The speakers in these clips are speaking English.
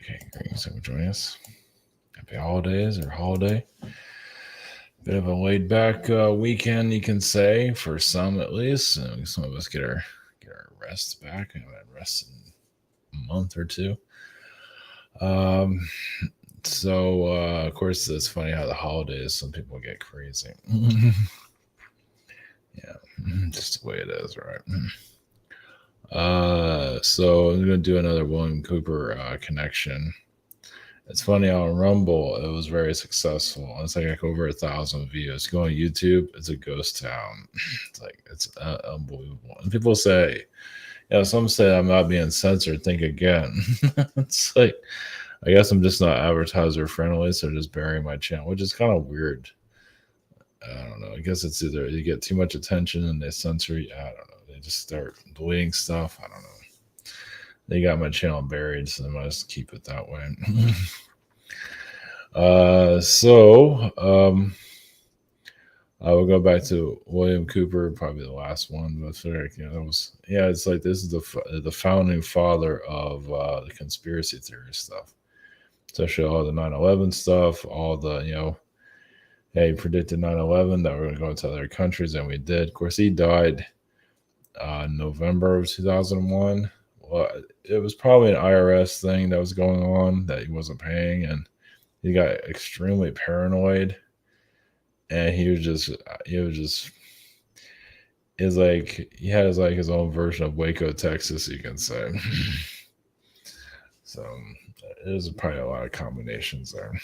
Okay, thanks for joining us. Happy holidays or holiday. Bit of a laid back weekend, you can say, for some at least. Some of us get our rest back. I haven't had rest in a month or two. Um, of course, it's funny how the holidays, some people get crazy. Yeah, just the way it is, right? So I'm gonna do another William Cooper connection. It's funny on Rumble, it was very successful. It's like over 1,000 views. Go on YouTube, it's a ghost town. It's unbelievable. And people say, some say I'm not being censored. Think again. It's like I guess I'm just not advertiser friendly, so just burying my channel, which is kind of weird. I don't know. I guess it's either you get too much attention and they censor you. I don't know. They just start deleting stuff. I don't know. They got my channel buried, so they must keep it that way. I will go back to William Cooper, probably the last one, but it's like this is the founding father of the conspiracy theory stuff, especially all the 9/11 stuff, all the he predicted 9/11 that we're going to go into other countries, and we did. Of course, he died November of 2001. Well, it was probably an IRS thing that was going on that he wasn't paying, and he got extremely paranoid, and is like he had his own version of Waco, Texas, you can say. So there's probably a lot of combinations there.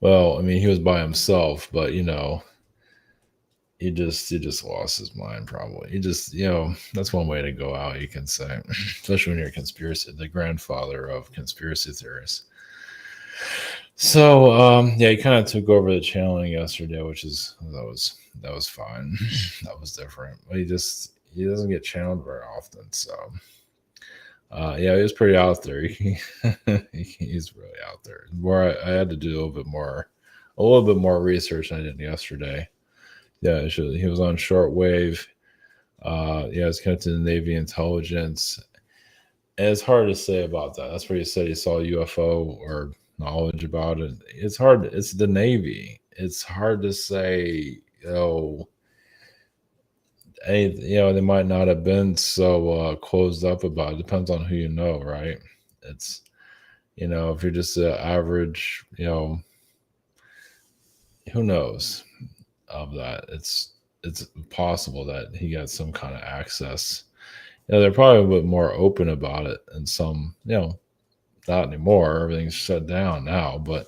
Well, I mean, he was by himself, but he just lost his mind. Probably he just that's one way to go out, you can say, especially when you're the grandfather of conspiracy theories. So he kind of took over the channeling yesterday, that was fine. That was different. But he doesn't get channeled very often. So he was pretty out there. He's really out there. I had to do a little bit more research than I did yesterday. Yeah, he was on shortwave. It's connected to the Navy intelligence. And it's hard to say about that. That's where he said he saw UFO or knowledge about it. It's hard. It's the Navy. It's hard to say, they might not have been so closed up about it. Depends on who you know, right? It's, if you're just an average, who knows of that? It's possible that he got some kind of access. They're probably a bit more open about it, and some, not anymore. Everything's shut down now, but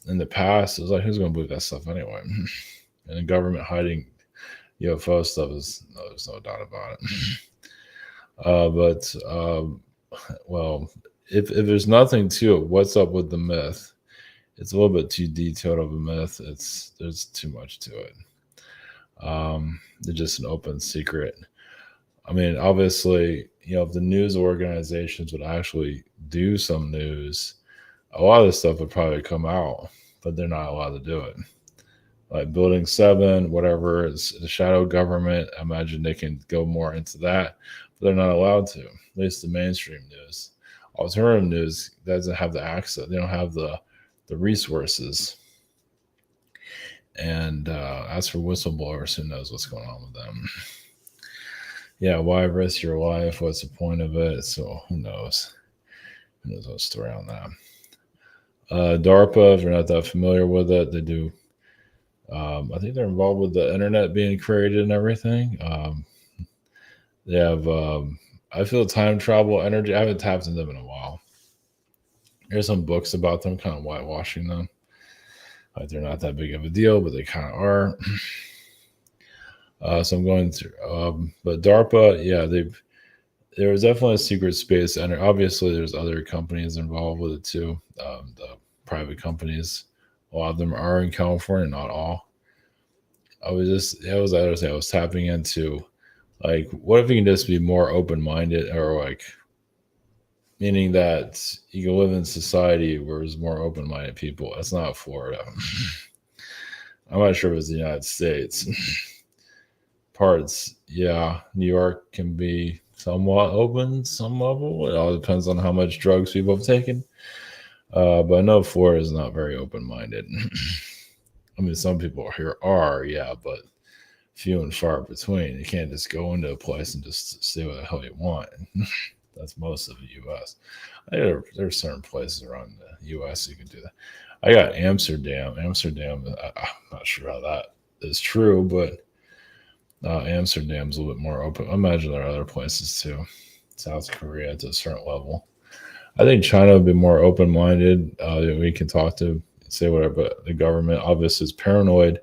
in the past, it was like, who's going to believe that stuff anyway? And the government hiding UFO stuff there's no doubt about it. Well, if there's nothing to it, what's up with the myth? It's a little bit too detailed of a myth. There's too much to it. It's just an open secret. I mean, obviously, if the news organizations would actually do some news, a lot of this stuff would probably come out, but they're not allowed to do it. Like Building 7, whatever, is the shadow government. I imagine they can go more into that, but they're not allowed to, at least the mainstream news. Alternative news doesn't have the access. They don't have the resources. And as for whistleblowers, who knows what's going on with them? Yeah, why risk your life? What's the point of it? So who knows? Who knows what's the story on that? Darpa, if you're not that familiar with it, they do. I think they're involved with the internet being created and everything. They have, I feel, time travel energy. I haven't tapped into them in a while. There's some books about them, kind of whitewashing them. Like they're not that big of a deal, but they kind of are. So I'm going through, but DARPA, there was definitely a secret space, and obviously there's other companies involved with it too. The private companies, a lot of them are in California, not all. I was tapping into, like, what if you can just be more open-minded, or like, meaning that you can live in society where there's more open-minded people. It's not Florida. I'm not sure if it's the United States. Parts, New York can be somewhat open, some level. It all depends on how much drugs people have taken. But I know Florida is not very open minded. I mean, some people here are, yeah, but few and far between. You can't just go into a place and just say what the hell you want. That's most of the U.S. There are certain places around the U.S. you can do that. I got Amsterdam. Amsterdam, I'm not sure how that is true, but Amsterdam's a little bit more open. I imagine there are other places too. South Korea to a certain level. I think China would be more open minded. We can talk to, say whatever, but the government obviously is paranoid.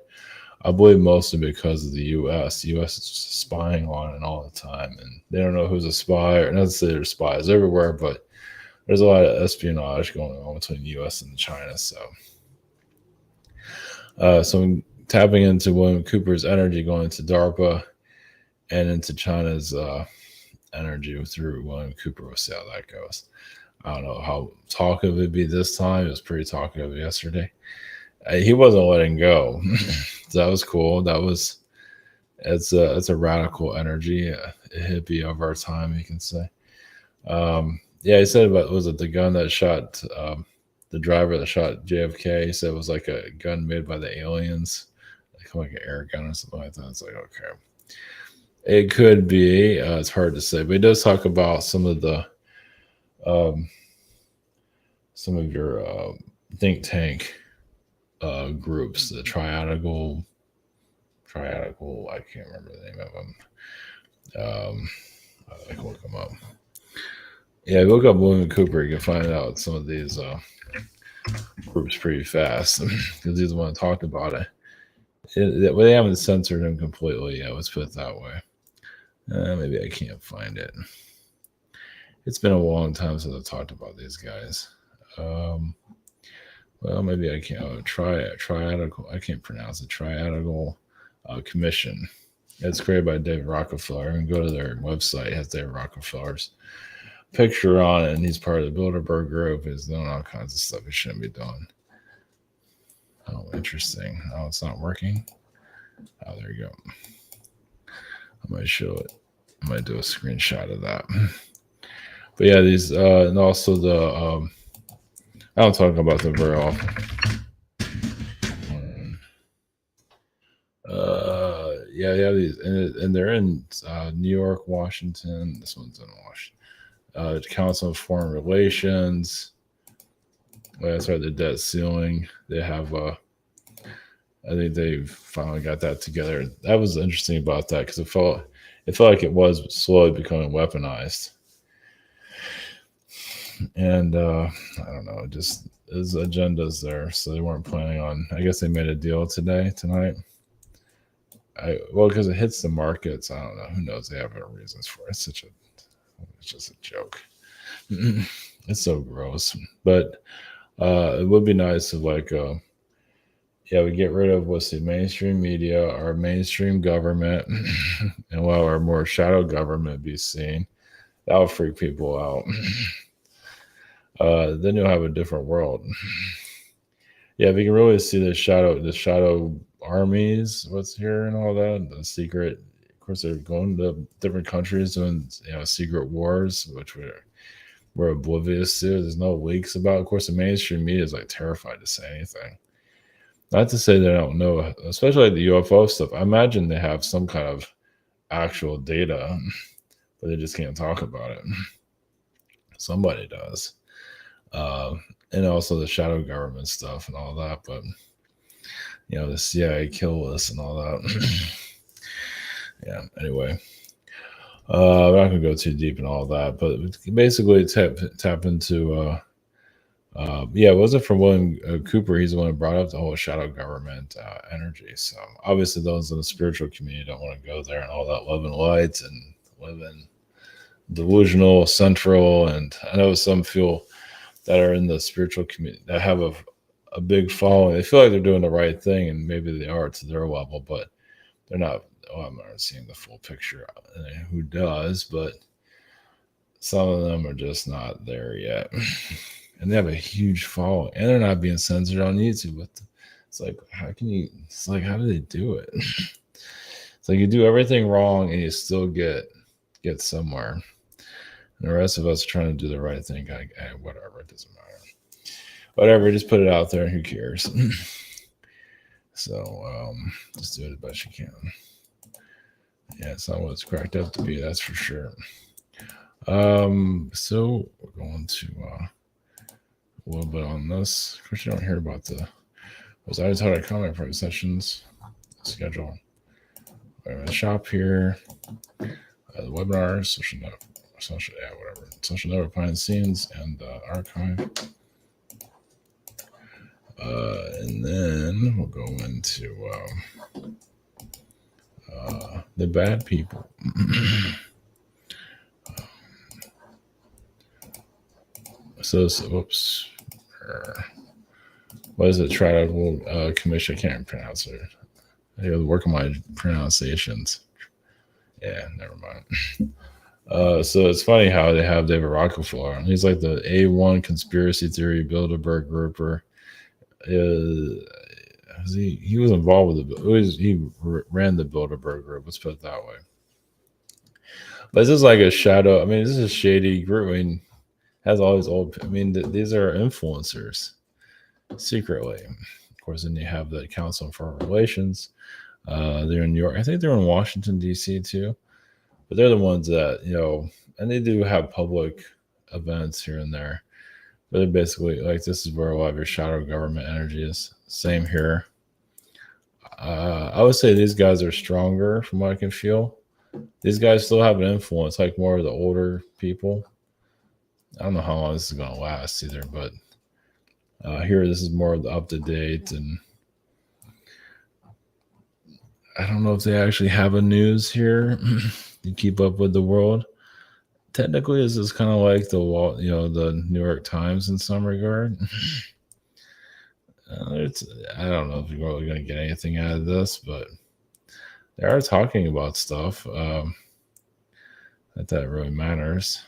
I believe mostly because of the U.S. The U.S. is just spying on it all the time, and they don't know who's a spy, or not to say there's spies everywhere, but there's a lot of espionage going on between the U.S. and China. So I'm tapping into William Cooper's energy, going into Darpa and into China's energy through William Cooper. We'll see how that goes. I don't know how talkative it'd be this time. It was pretty talkative yesterday. He wasn't letting go. So that was cool. It's a radical energy, a hippie of our time, you can say. Yeah, he said about, was it the gun that shot the driver that shot JFK? He said it was like a gun made by the aliens, like an air gun or something like that. It's like, okay, it could be. It's hard to say, but he does talk about um, some of your think tank groups, the triadical. I can't remember the name of them. I can look them up. Yeah, look up William Cooper. You can find out some of these groups pretty fast because he's the one that talked about it. Well, they haven't censored him completely yet. Let's put it that way. Maybe I can't find it. It's been a long time since I've talked about these guys. Well, maybe I can't. Triadical. I can't pronounce it. Triadical Commission. It's created by David Rockefeller. You can go to their website. It has David Rockefeller's picture on it, and he's part of the Bilderberg group. He's doing all kinds of stuff he shouldn't be doing. Oh, interesting. Oh, it's not working. Oh, there you go. I might show it. I might do a screenshot of that. But yeah, these and also the I don't talk about them very often. Yeah, these, and they're in New York, Washington. This one's in Washington. Council of Foreign Relations. That's right, the debt ceiling. They have. I think they finally got that together. That was interesting about that because it felt like it was slowly becoming weaponized. And I don't know, just his agendas there. So they weren't planning on. I guess they made a deal tonight. Well, because it hits the markets. I don't know. Who knows? They have other reasons for it. It's just a joke. It's so gross. But it would be nice to we get rid of what's the mainstream media, our mainstream government, and while our more shadow government be seen, that'll freak people out. Then you'll have a different world. Yeah, if you can really see the shadow armies, what's here and all that, the secret. Of course, they're going to different countries doing secret wars, which we're oblivious to. There's no leaks about. Of course, the mainstream media is like terrified to say anything. Not to say they don't know, especially like the UFO stuff. I imagine they have some kind of actual data, but they just can't talk about it. Somebody does. And also the shadow government stuff and all that. But, the CIA kill list and all that. Yeah, anyway. I'm not going to go too deep in all that, but basically tap into... it wasn't from William Cooper. He's the one who brought up the whole shadow government energy. So obviously those in the spiritual community don't want to go there and all that love and light and live in delusional central. And I know some feel that are in the spiritual community that have a big following. They feel like they're doing the right thing, and maybe they are to their level, but they're not. I'm not seeing the full picture. Who does? But some of them are just not there yet. And they have a huge following, and they're not being censored on YouTube. But it's like, how do they do it? It's like you do everything wrong, and you still get get somewhere. And the rest of us are trying to do the right thing. Whatever, it doesn't matter. Whatever, just put it out there. Who cares? So just do it the best you can. Yeah, it's not what it's cracked up to be, that's for sure. So we're going to a little bit on this. Of course, you don't hear about was I taught at comic private sessions schedule. The shop here, the webinars, social network behind the scenes, and archive. And then we'll go into the bad people. So whoops. What is it? Tribal Commission. I can't pronounce it. I gotta work on my pronunciations. Yeah, never mind. So it's funny how they have David Rockefeller. He's like the A1 conspiracy theory Bilderberg grouper. He was involved with he ran the Bilderberg group. Let's put it that way. But this is like a shadow. I mean, this is a shady group. I mean, has all these old. I mean, these are influencers secretly. Of course, then you have the Council on Foreign Relations. They're in New York. I think they're in Washington D.C. too. But they're the ones that and they do have public events here and there. But they're basically like, this is where a lot of your shadow government energy is. Same here. I would say these guys are stronger from what I can feel. These guys still have an influence, like more of the older people. I don't know how long this is going to last either, but here this is more up to date, and I don't know if they actually have a news here to keep up with the world. Technically, this is kind of like the New York Times in some regard. I don't know if you're really going to get anything out of this, but they are talking about stuff that really matters.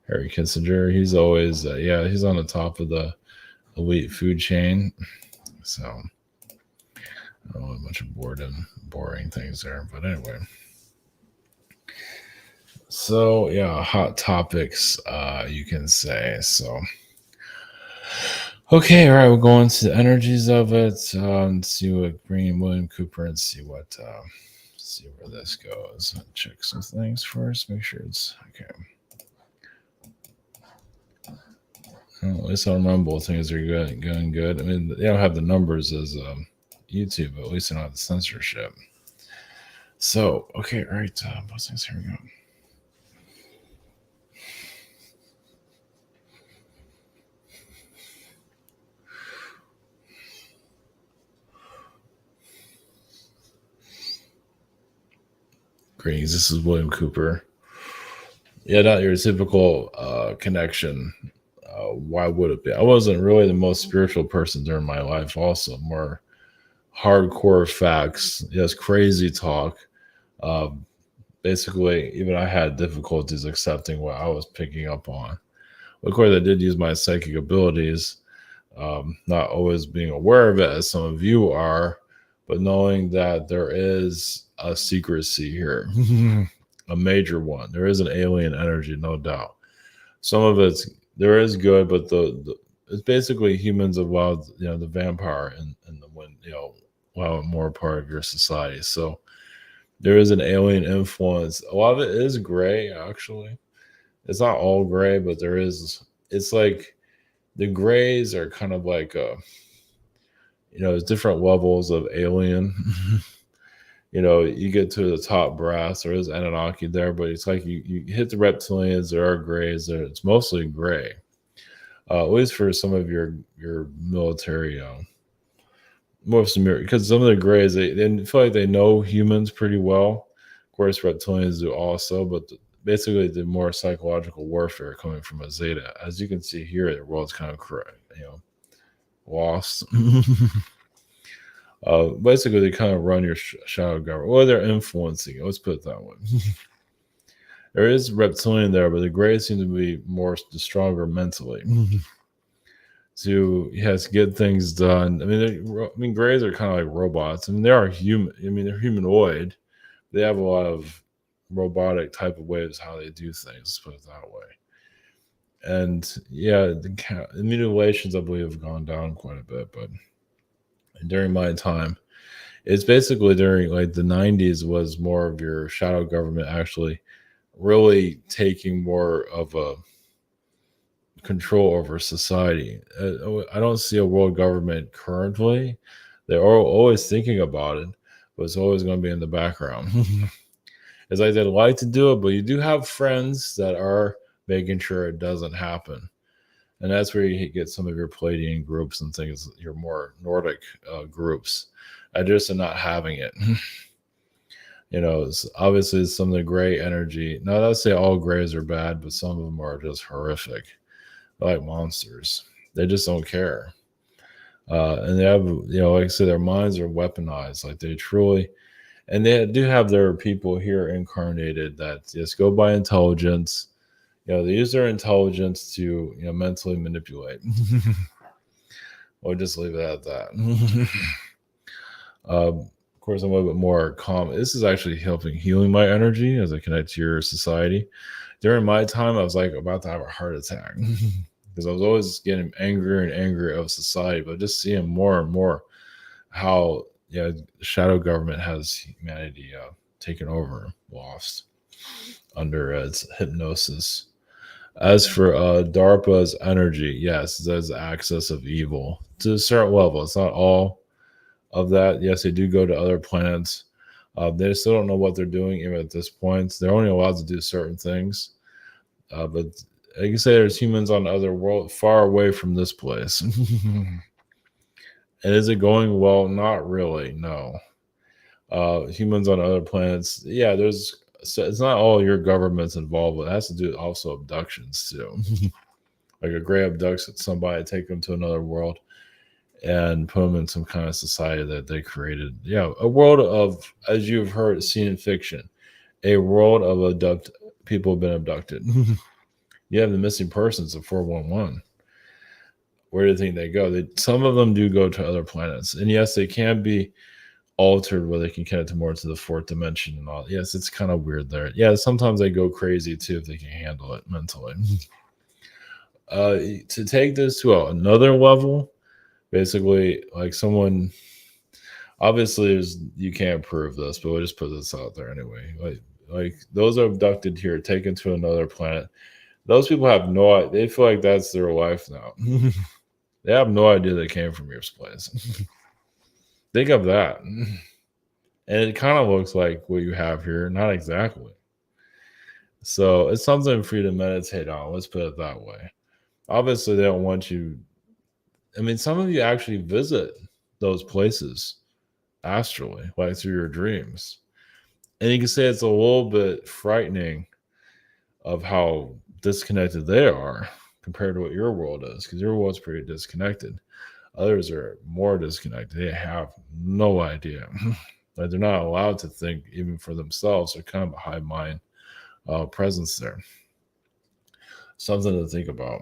Harry Kissinger, he's always he's on the top of the elite food chain. So I don't know, a bunch of boring things there, but anyway. So yeah, hot topics, you can say. So okay, all right, we'll go into the energies of it, and see what bring William Cooper and see where this goes. I'll check some things first, make sure it's okay. Well, at least on Rumble, things are going good. I mean, they don't have the numbers as YouTube, but at least they don't have the censorship. So, okay, all right, postings, here we go. Greetings, this is William Cooper. Yeah, not your typical connection. Why would it be? I wasn't really the most spiritual person during my life. Also, more hardcore facts. Yes, crazy talk. Basically, even I had difficulties accepting what I was picking up on. Of course, I did use my psychic abilities, not always being aware of it as some of you are, but knowing that there is a secrecy here, a major one. There is an alien energy, no doubt. Some of there is good, but it's basically humans have allowed the vampire and the wind, allow it more part of your society. So there is an alien influence. A lot of it is gray, actually. It's not all gray, but there is. It's like the grays are kind of like there's different levels of alien. You get to the top brass. There is Anunnaki there, but it's like you hit the reptilians. There are grays. It's mostly gray, at least for some of your military. Most because some of the grays they feel like they know humans pretty well. Of course, reptilians do also, but basically the more psychological warfare coming from a Zeta. As you can see here, the world's kind of lost. Basically, they kind of run your shadow government. Well, they're influencing it. Let's put it that way. There is reptilian there, but the grays seem to be more stronger mentally. To get things done. I mean, grays are kind of like robots. I mean, they are human. I mean, they're humanoid. They have a lot of robotic type of ways how they do things. Let's put it that way. And yeah, the mutilations I believe have gone down quite a bit, but during my time, it's basically during like the 90s was more of your shadow government actually really taking more of a control over society. I don't see a world government currently. They're always thinking about it, but it's always going to be in the background. It's like they'd like to do it, but you do have friends that are making sure it doesn't happen. And that's where you get some of your Palladian groups and things, your more Nordic groups. I just are not having it. It's obviously some of the gray energy. Now, not to say all grays are bad, but some of them are just horrific. They're like monsters. They just don't care. And they have, like I said, their minds are weaponized. Like they truly, and they do have their people here incarnated that just go by intelligence. They use their intelligence to, mentally manipulate. We'll just leave it at that. Of course, I'm a little bit more calm. This is actually helping healing my energy as I connect to your society. During my time, I was like about to have a heart attack because I was always getting angrier and angrier of society, but just seeing more and more how shadow government has humanity taken over, lost under its hypnosis. As for Darpa's energy, yes, there's access of evil to a certain level. It's not all of that. Yes, they do go to other planets. They still don't know what they're doing even at this point. They're only allowed to do certain things. But I can say there's humans on the other world far away from this place. And is it going well? Not really, no. Humans on other planets, yeah, it's not all your government's involved, but it has to do with also abductions too. Like a gray abducts somebody, take them to another world and put them in some kind of society that they created. Yeah, a world of, as you've heard, seen in fiction, a world of people have been abducted. You have the missing persons of 411. Where do you think they go? Some of them do go to other planets, and yes, they can be altered where they can connect more to the fourth dimension and all. Yes, it's kind of weird there. Yeah, sometimes they go crazy too if they can handle it mentally. To take this to another level, basically, like someone, obviously, you can't prove this, but we'll just put this out there anyway. Like those are abducted here, taken to another planet. Those people have no idea. They feel like that's their life now. They have no idea they came from your place. Think of that. And it kind of looks like what you have here. Not exactly. So it's something for you to meditate on. Let's put it that way. Obviously, they don't want you. I mean, some of you actually visit those places astrally, like through your dreams. And you can say it's a little bit frightening of how disconnected they are compared to what your world is, because your world's pretty disconnected. Others are more disconnected. They have no idea. Like they're not allowed to think even for themselves. They're kind of a high mind presence there. Something to think about.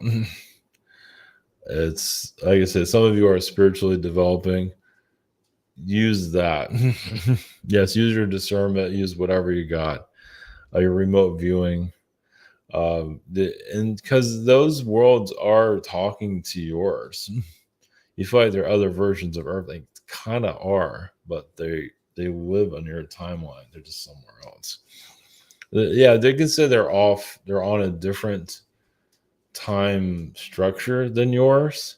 It's like I said, some of you are spiritually developing. Use that. Yes, use your discernment. Use whatever you got. Your remote viewing. And because those worlds are talking to yours. You feel like there are other versions of Earth. They kind of are, but they live on your timeline. They're just somewhere else. Yeah, they can say they're off. They're on a different time structure than yours,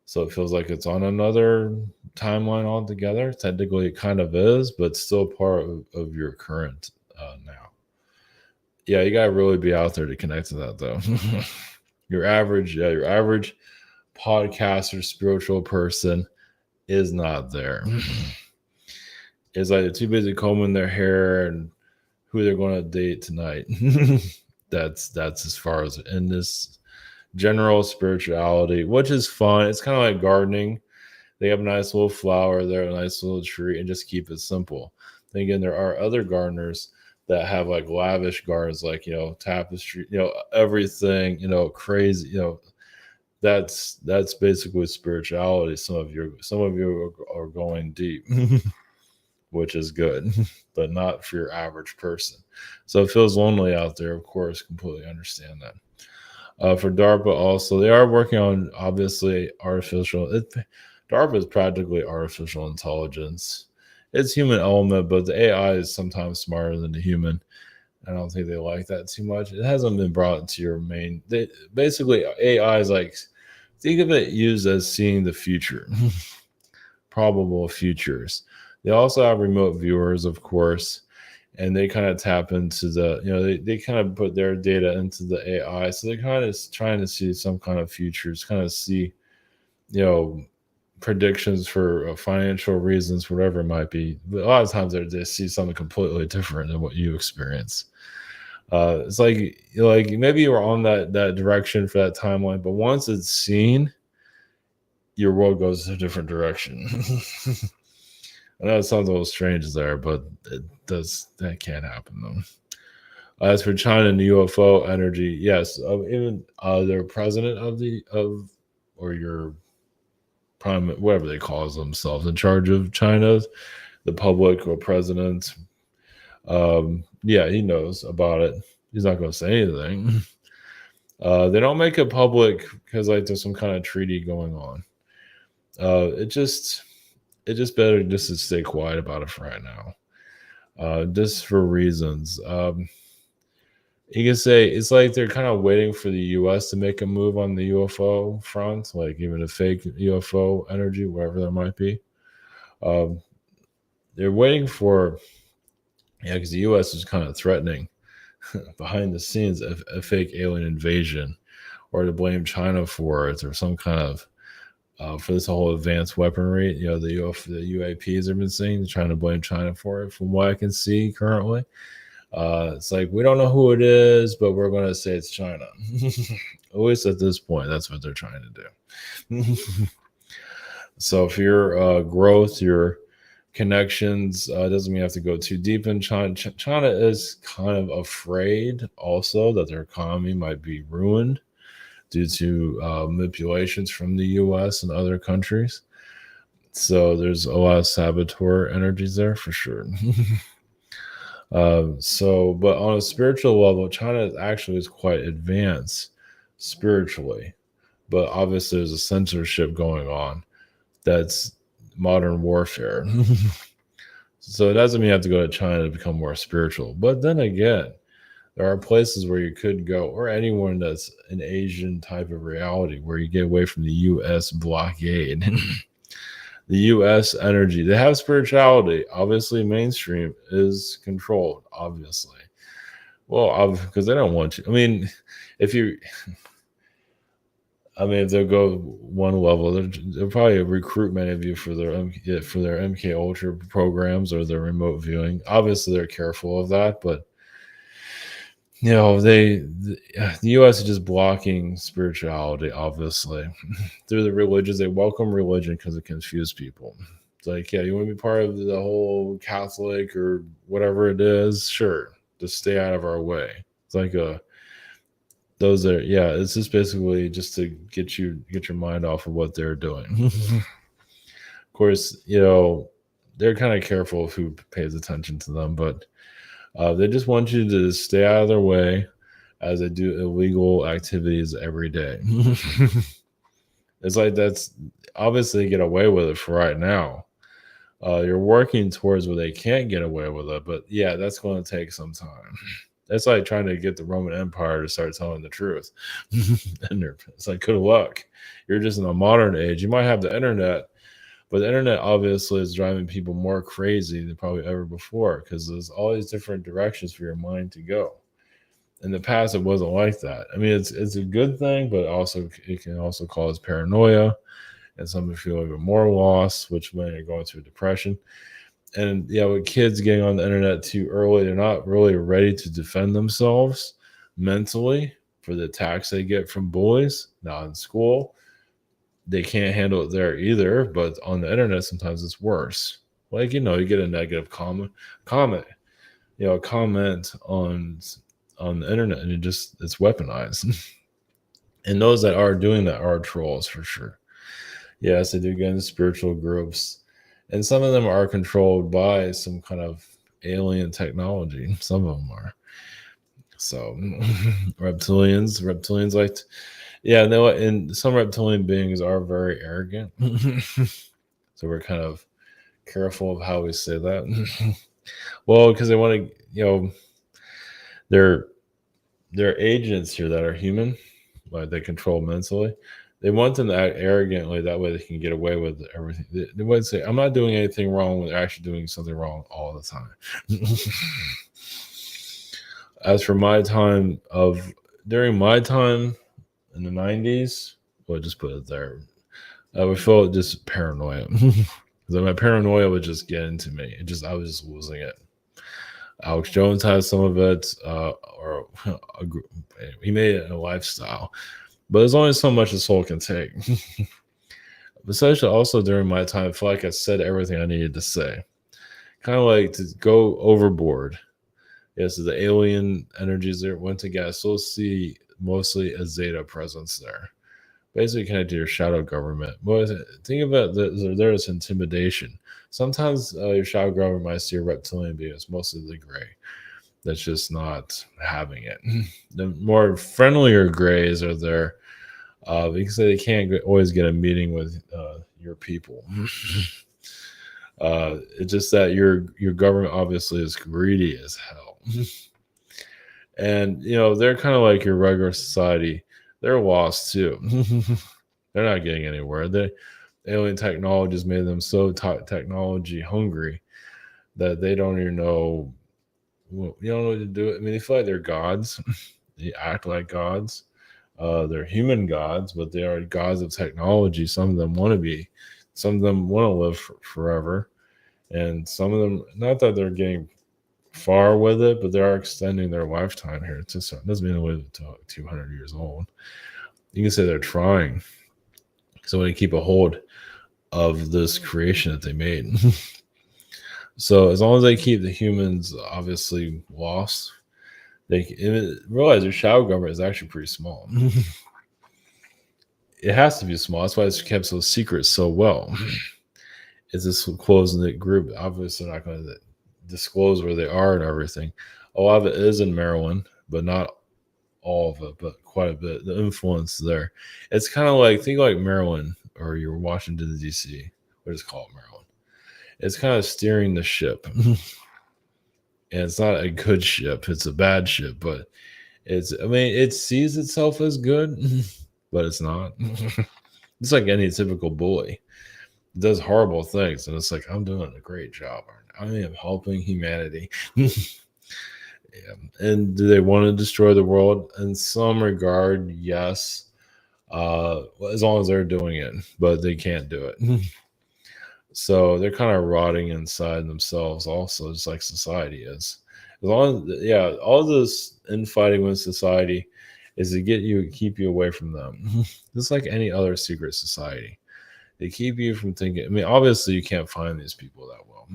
so it feels like it's on another timeline altogether. Technically, it kind of is, but still part of your current now. Yeah, you gotta really be out there to connect to that, though. Your average podcaster, spiritual person is not there. It's like they're too busy combing their hair and who they're going to date tonight. That's as far as in this general spirituality, which is fun. It's kind of like gardening. They have a nice little flower there, a nice little tree, and just keep it simple. Then again, there are other gardeners that have like lavish gardens, like tapestry, everything, crazy, that's basically spirituality. Some of you are going deep. which is good, but not for your average person. So it feels lonely out there, of course, completely understand that. For DARPA, also, they are working on obviously DARPA is practically artificial intelligence. It's human element, but the AI is sometimes smarter than the human. I don't think they like that too much. It hasn't been brought to your main. Basically, AI is like, think of it used as seeing the future, probable futures. They also have remote viewers, of course, and they kind of tap into they kind of put their data into the AI. So they're kind of trying to see some kind of futures, kind of see, you know, predictions for financial reasons, whatever it might be. But a lot of times they see something completely different than what you experience. It's like maybe you were on that direction for that timeline, but once it's seen, your world goes a different direction. I know it sounds a little strange there, but that can't happen though. As for China and the UFO energy, yes, even their president or your prime, whatever they call themselves, in charge of China, the public or president. Yeah, he knows about it. He's not going to say anything. They don't make it public because like there's some kind of treaty going on. It just better just to stay quiet about it for right now. Just for reasons. You can say it's like they're kind of waiting for the U.S. to make a move on the UFO front, like even a fake UFO energy, whatever there might be. Um, they're waiting for, yeah, because the U.S. is kind of threatening behind the scenes a fake alien invasion, or to blame China for it, or some kind of for this whole advanced weaponry. You know, the UAPs have been saying, they're trying to blame China for it. From what I can see currently, it's like we don't know who it is, but we're going to say it's China. At least at this point, that's what they're trying to do. So for your growth, your connections, doesn't mean you have to go too deep in China. China is kind of afraid also that their economy might be ruined due to manipulations from the US and other countries. So there's a lot of saboteur energies there for sure. But on a spiritual level, China actually is quite advanced spiritually, but obviously there's a censorship going on that's modern warfare. So it doesn't mean you have to go to China to become more spiritual. But then again, there are places where you could go, or anyone that's an Asian type of reality where you get away from the US blockade. The US energy, they have spirituality. Obviously, mainstream is controlled, obviously. Well, because they don't want you. If you, if they'll go one level, they'll probably recruit many of you for their MK Ultra programs or their remote viewing. Obviously, they're careful of that, but the U.S. is just blocking spirituality, obviously, through the religions. They welcome religion because it confuses people. It's like, yeah, you want to be part of the whole Catholic or whatever it is, sure, just stay out of our way. It's like it's just basically just to get your mind off of what they're doing. Of course, they're kind of careful of who pays attention to them, but they just want you to stay out of their way as they do illegal activities every day. It's like that's obviously get away with it for right now. You're working towards where they can't get away with it, but yeah, that's going to take some time. That's like trying to get the Roman Empire to start telling the truth. And it's like, good luck. You're just in a modern age. You might have the internet, but the internet obviously is driving people more crazy than probably ever before because there's all these different directions for your mind to go. In the past, it wasn't like that. It's a good thing, but also it can also cause paranoia, and some feel even more lost, which may go into a depression. And yeah, with kids getting on the internet too early, they're not really ready to defend themselves mentally for the attacks they get from bullies. Now in school, they can't handle it there either, but on the internet, sometimes it's worse. Like, you get a negative comment, comment on the internet, and it's weaponized. And those that are doing that are trolls for sure. Yes, they do get into spiritual groups. And some of them are controlled by some kind of alien technology. Some of them are. So reptilians like, yeah, no, and some reptilian beings are very arrogant. So we're kind of careful of how we say that. Well, because they want to, they're they're agents here that are human, like they control mentally. They want them to act arrogantly. That way they can get away with everything. They wouldn't say, I'm not doing anything wrong when they're actually doing something wrong all the time. As for my time of, during my time in the 90s, we'll just put it there. I would feel just paranoia. Because my paranoia would just get into me. I was just losing it. Alex Jones has some of it, or he made it a lifestyle. But there's only so much a soul can take. Essentially, also during my time, I feel like I said everything I needed to say. Kind of like to go overboard. Yes, the alien energies there went together. So see mostly a Zeta presence there. Basically connected to your shadow government. But think about there's intimidation. Sometimes your shadow government might see a reptilian being. It's mostly the gray that's just not having it. The more friendlier grays are there because they can't always get a meeting with your people. It's just that your government obviously is greedy as hell. And they're kind of like your regular society. They're lost too. They're not getting anywhere. The alien technology has made them so technology hungry that they don't even know. Well, you don't know what to do. I mean, they feel like they're gods. They act like gods. They're human gods, but they are gods of technology. Some of them want to be. Some of them want to live forever. And some of them, not that they're getting far with it, but they are extending their lifetime here. It doesn't mean they live to 200 years old. You can say they're trying. So they keep a hold of this creation that they made. So as long as they keep the humans obviously lost, they realize their shadow government is actually pretty small. It has to be small. That's why it's kept so secret so well. It's this close-knit group. Obviously, they're not going to disclose where they are and everything. A lot of it is in Maryland, but not all of it, but quite a bit. The influence there. It's kind of like, think like Maryland or your Washington, D.C. What is called Maryland. It's kind of steering the ship. And it's not a good ship. It's a bad ship, but it sees itself as good, but it's not. It's like any typical bully. It does horrible things, and it's like, I'm doing a great job. I am helping humanity. Yeah. And do they want to destroy the world? In some regard, yes. As long as they're doing it, but they can't do it. So they're kind of rotting inside themselves also, just like society is. As long as, yeah, all this infighting with society is to keep you away from them. Just like any other secret society. They keep you from thinking. I mean, obviously you can't find these people that well.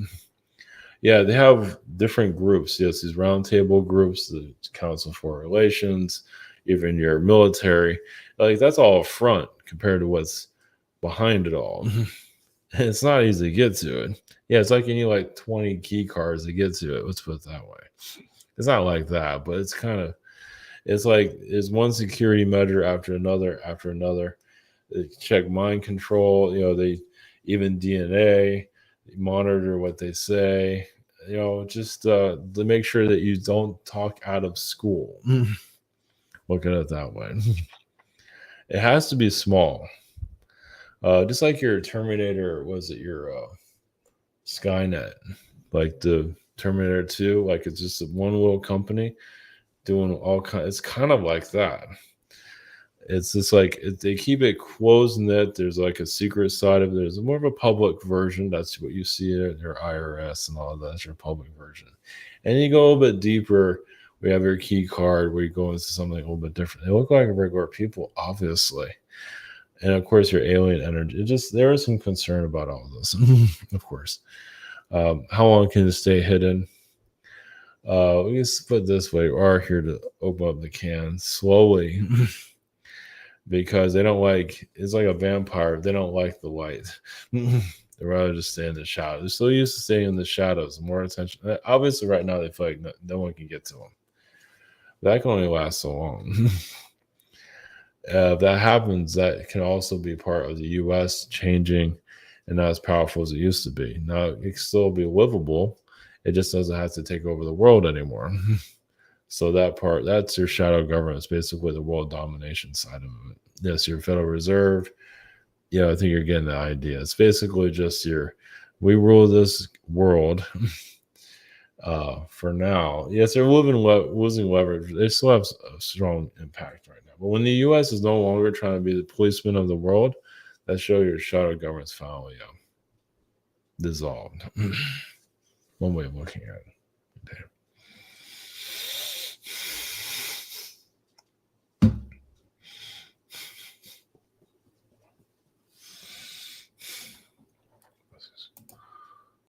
Yeah, they have different groups. Yes, these roundtable groups, the Council for Relations, even your military. Like that's all front compared to what's behind it all. It's not easy to get to it. Yeah, it's like you need like 20 key cards to get to it. Let's put it that way. It's not like that, but it's like it's one security measure after another. They check mind control, they even DNA, they monitor what they say, just to make sure that you don't talk out of school. Look at it that way. It has to be small. Just like your Terminator, was it your Skynet? Like the Terminator 2, like it's just one little company doing all kind. It's kind of like that. It's just like they keep it closed knit. There's like a secret side of it. There's more of a public version. That's what you see in your IRS and all of that's your public version. And you go a little bit deeper. We have your key card where you go into something a little bit different. They look like regular people, obviously. And of course, your alien energy. There is some concern about all of this, of course. How long can it stay hidden? We can put it this way: we are here to open up the can slowly. Because they don't like, it's like a vampire, they don't like the light. They'd rather just stay in the shadows. They're so used to staying in the shadows. More attention. Obviously, right now they feel like no one can get to them. That can only last so long. If that happens, that can also be part of the U.S. changing and not as powerful as it used to be. Now it can still be livable. It just doesn't have to take over the world anymore. So that part, that's your shadow government. It's basically the world domination side of it. Yes, your Federal Reserve. Yeah, I think you're getting the idea. It's basically just we rule this world for now. Yes, they're losing leverage. They still have a strong impact right now. But when the U.S. is no longer trying to be the policeman of the world, that shows your shadow government's finally dissolved. One way of looking at it.